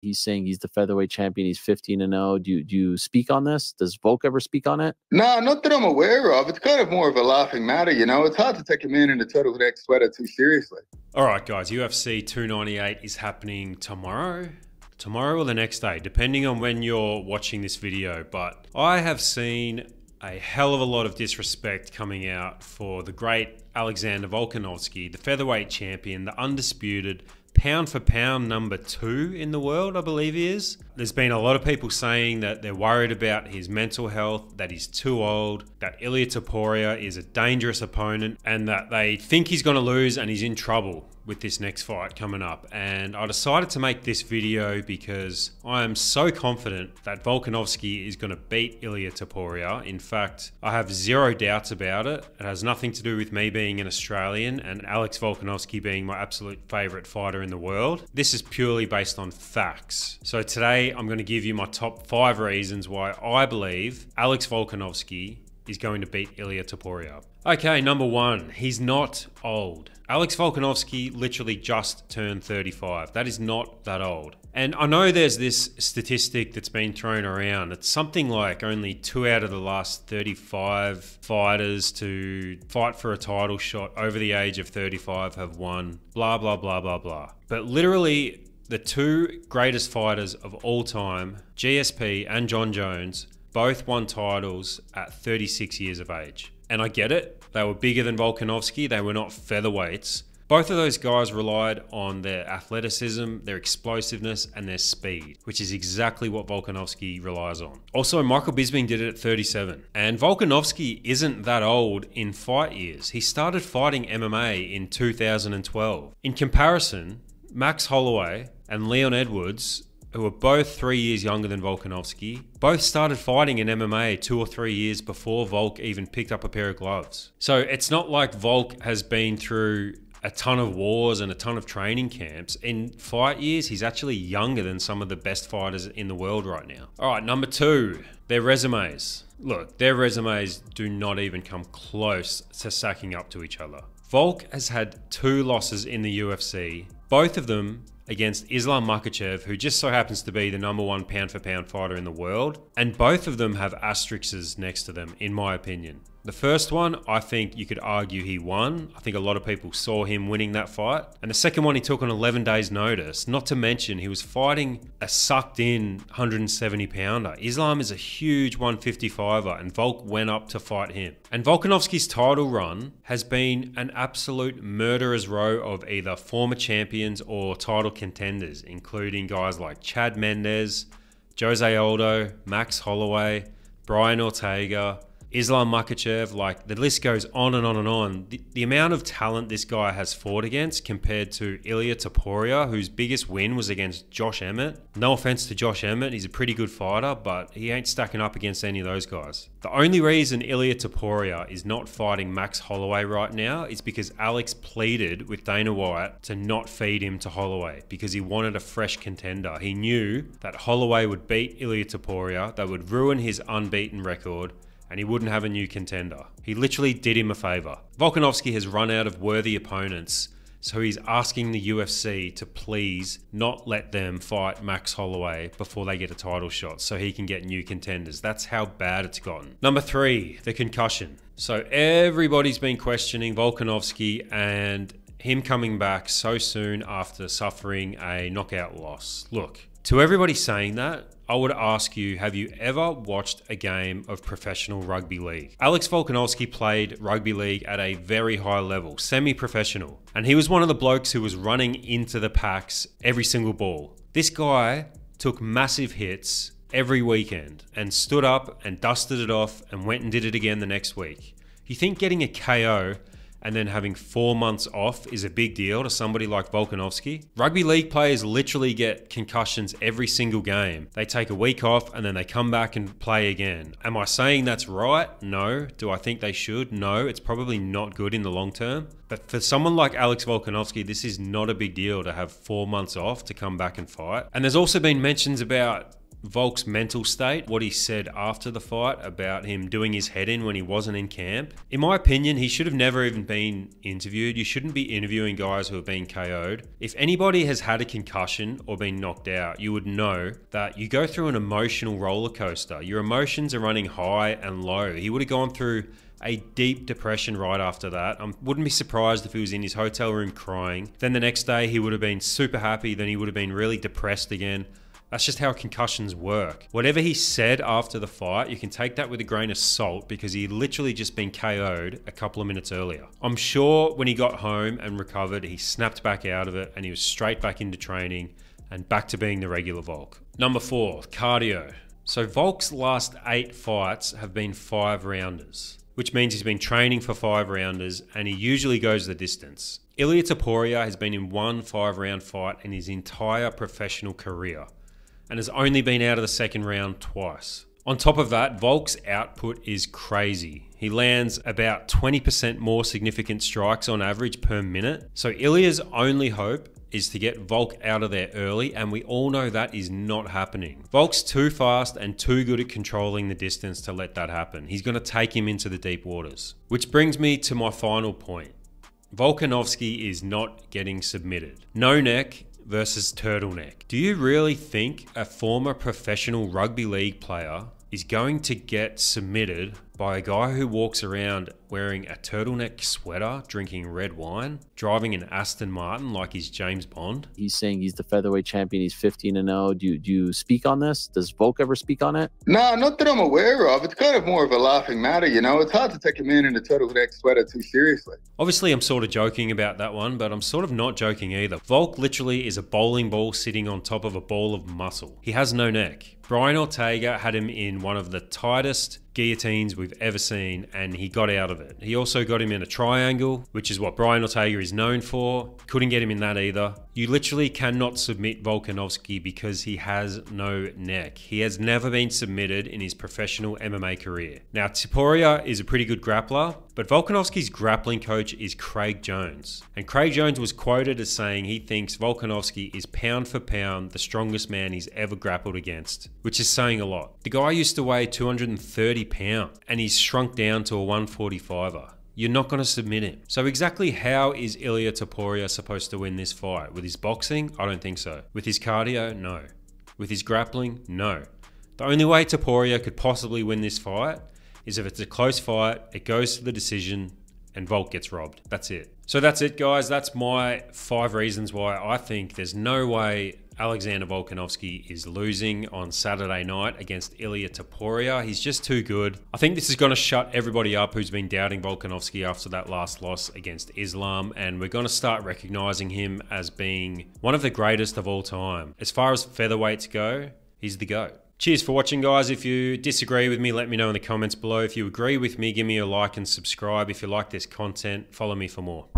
He's saying he's the featherweight champion. He's 15-0. Do you speak on this? Does Volk ever speak on it? No, not that I'm aware of. It's kind of more of a laughing matter, you know. It's hard to take a man in a turtleneck sweater too seriously. All right, guys, UFC 298 is happening tomorrow or the next day, depending on when you're watching this video. But I have seen a hell of a lot of disrespect coming out for the great Alexander Volkanovski, the featherweight champion, the undisputed pound for pound number 2 in the world, I believe he is. There's been a lot of people saying that they're worried about his mental health, that he's too old, that Ilia Topuria is a dangerous opponent, and that they think he's going to lose and he's in trouble with this next fight coming up. And I decided to make this video because I am so confident that Volkanovski is going to beat Ilia Topuria. In fact, I have zero doubts about it. It has nothing to do with me being an Australian and Alex Volkanovski being my absolute favourite fighter in the world. This is purely based on facts. So today I'm going to give you my top 5 reasons why I believe Alex Volkanovski is going to beat Ilia Topuria. Okay, number 1, he's not old. Alex Volkanovski literally just turned 35. That is not that old. And I know there's this statistic that's been thrown around. It's something like only 2 out of the last 35 fighters to fight for a title shot over the age of 35 have won. Blah, blah, blah, blah, blah. But literally, the 2 greatest fighters of all time, GSP and John Jones, both won titles at 36 years of age. And I get it. They were bigger than Volkanovski. They were not featherweights. Both of those guys relied on their athleticism, their explosiveness, and their speed, which is exactly what Volkanovski relies on. Also, Michael Bisping did it at 37. And Volkanovski isn't that old in fight years. He started fighting MMA in 2012. In comparison, Max Holloway and Leon Edwards, who are both 3 years younger than Volkanovski, both started fighting in MMA 2 or 3 years before Volk even picked up a pair of gloves. So it's not like Volk has been through a ton of wars and a ton of training camps. In fight years, he's actually younger than some of the best fighters in the world right now. All right, number 2, their resumes. Look, their resumes do not even come close to stacking up to each other. Volk has had 2 losses in the UFC, both of them against Islam Makhachev, who just so happens to be the number 1 pound for pound fighter in the world. And both of them have asterisks next to them, in my opinion. The first one, I think you could argue he won. I think a lot of people saw him winning that fight. And the second one, he took on 11 days notice. Not to mention, he was fighting a sucked in 170 pounder. Islam is a huge 155er and Volk went up to fight him. And Volkanovski's title run has been an absolute murderer's row of either former champions or title contenders, including guys like Chad Mendes, Jose Aldo, Max Holloway, Brian Ortega, Islam Makhachev. Like, the list goes on and on and on. The amount of talent this guy has fought against compared to Ilia Topuria, whose biggest win was against Josh Emmett. No offense to Josh Emmett, he's a pretty good fighter, but he ain't stacking up against any of those guys. The only reason Ilia Topuria is not fighting Max Holloway right now is because Alex pleaded with Dana White to not feed him to Holloway because he wanted a fresh contender. He knew that Holloway would beat Ilia Topuria, that would ruin his unbeaten record, and he wouldn't have a new contender. He literally did him a favour. Volkanovski has run out of worthy opponents, so he's asking the UFC to please not let them fight Max Holloway before they get a title shot so he can get new contenders. That's how bad it's gotten. Number 3, the concussion. So everybody's been questioning Volkanovski and him coming back so soon after suffering a knockout loss. Look, to everybody saying that, I would ask you, have you ever watched a game of professional rugby league? Alex Volkanovski played rugby league at a very high level, semi-professional. And he was one of the blokes who was running into the packs every single ball. This guy took massive hits every weekend and stood up and dusted it off and went and did it again the next week. You think getting a KO and then having 4 months off is a big deal to somebody like Volkanovski? Rugby league players literally get concussions every single game. They take a week off and then they come back and play again. Am I saying that's right? No. Do I think they should? No. It's probably not good in the long term. But for someone like Alex Volkanovski, this is not a big deal to have 4 months off to come back and fight. And there's also been mentions about Volk's mental state, what he said after the fight about him doing his head in when he wasn't in camp. In my opinion, he should have never even been interviewed. You shouldn't be interviewing guys who have been KO'd. If anybody has had a concussion or been knocked out, you would know that you go through an emotional roller coaster. Your emotions are running high and low. He would have gone through a deep depression right after that. I wouldn't be surprised if he was in his hotel room crying. Then the next day he would have been super happy. Then he would have been really depressed again. That's just how concussions work. Whatever he said after the fight, you can take that with a grain of salt because he literally just been KO'd a couple of minutes earlier. I'm sure when he got home and recovered, he snapped back out of it and he was straight back into training and back to being the regular Volk. Number 4, cardio. So Volk's last 8 fights have been 5-rounders, which means he's been training for 5-rounders and he usually goes the distance. Ilia Topuria has been in 1 5-round fight in his entire professional career and has only been out of the second round twice. On top of that, Volk's output is crazy. He lands about 20% more significant strikes on average per minute. So Ilia's only hope is to get Volk out of there early, and we all know that is not happening. Volk's too fast and too good at controlling the distance to let that happen. He's going to take him into the deep waters. Which brings me to my final point. Volkanovski is not getting submitted. No neck versus turtleneck. Do you really think a former professional rugby league player is going to get submitted by a guy who walks around wearing a turtleneck sweater, drinking red wine, driving an Aston Martin like he's James Bond? He's saying he's the featherweight champion. He's 15-0. Do you speak on this? Does Volk ever speak on it? No, not that I'm aware of. It's kind of more of a laughing matter, you know. It's hard to take a man in a turtleneck sweater too seriously. Obviously, I'm sort of joking about that one, but I'm sort of not joking either. Volk literally is a bowling ball sitting on top of a ball of muscle. He has no neck. Brian Ortega had him in one of the tightest guillotines we've ever seen, and he got out of it. He also got him in a triangle, which is what Brian Ortega is known for. Couldn't get him in that either. You literally cannot submit Volkanovski because he has no neck. He has never been submitted in his professional MMA career. Now, Topuria is a pretty good grappler, but Volkanovski's grappling coach is Craig Jones. And Craig Jones was quoted as saying he thinks Volkanovski is pound for pound the strongest man he's ever grappled against, which is saying a lot. The guy used to weigh 230 pounds and he's shrunk down to a 145er. You're not going to submit him. So exactly how is Ilia Topuria supposed to win this fight? With his boxing? I don't think so. With his cardio? No. With his grappling? No. The only way Topuria could possibly win this fight is if it's a close fight, it goes to the decision, and Volk gets robbed. That's it. So that's it, guys. That's my 5 reasons why I think there's no way Alexander Volkanovski is losing on Saturday night against Ilia Topuria. He's just too good. I think this is going to shut everybody up who's been doubting Volkanovski after that last loss against Islam, and we're going to start recognizing him as being one of the greatest of all time. As far as featherweights go, he's the GOAT. Cheers for watching, guys. If you disagree with me, let me know in the comments below. If you agree with me, give me a like and subscribe. If you like this content, follow me for more.